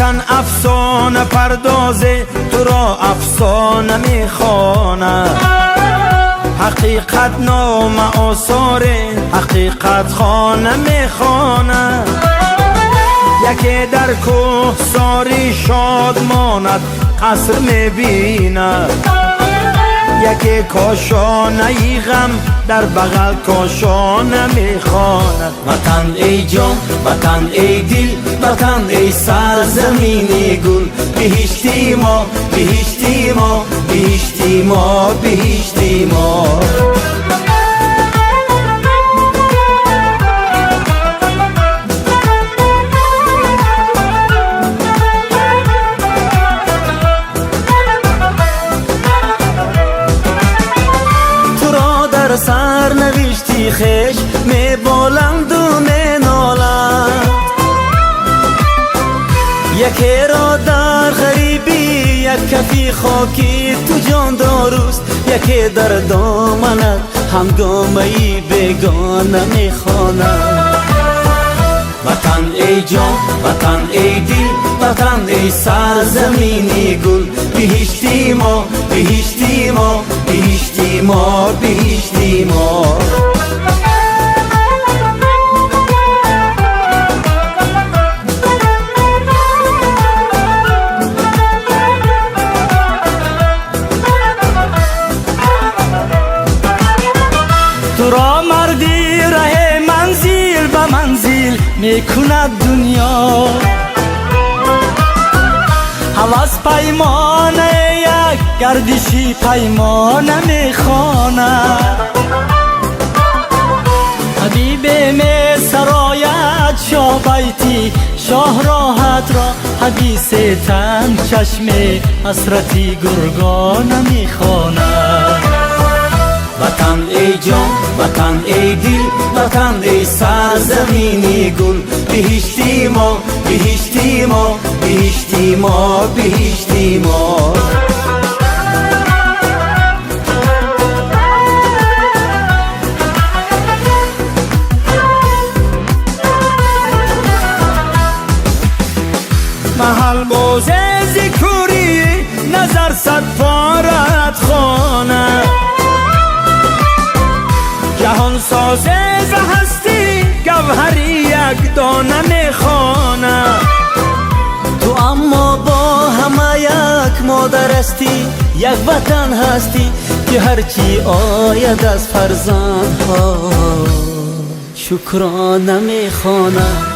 وطن افسانه پردازه، تو را افسانه میخوانه. حقیقت نام آثاره، حقیقت خانه میخوانه. یکی در کوه ساری شاد ماند، قصر میبینه. یکی کاشانه ای غم در بغل کاشانه میخواند. وطن ای جان، وطن ای دل، وطن ای سرزمین گل. بهشتی ما، بهشتی ما، بهشتی ما، بهشتی ما. سر نوشتی خش می بالند و می نالند. یکی را در غریبی یک کفی خاکی تو جان داروست. یکی در دامنت همگامه‌ای بیگانه می خواند. وطن ای جان، وطن ای دل، وطن ای سرزمین گل. بهشتی ما، بهشتی ما، بهشتی ما، بهشتی ما. تو را مردی ره منزل به منزل میکند دنیا. هوس پیمانه یک گردشی پیمانه میخواند. حبیب می سرایت شاه بیتی شاه راحت را. حدیث تن چشم حسرتی گرگانه میخواند. وطن ای جان، وطن ای دل، وطن ای سرزمین گل. بهشتی ما، بهشتی ما، بهشتی ما، بهشتی ما. محل بازه ذکری نظر صد پارت خانه. جهان سازه ز هستی گوهری یک دانه میخوانه. تو اما با همه یک مادر هستی، یک وطن هستی که هرچی آید از فرزندها شکرانه میخوانه.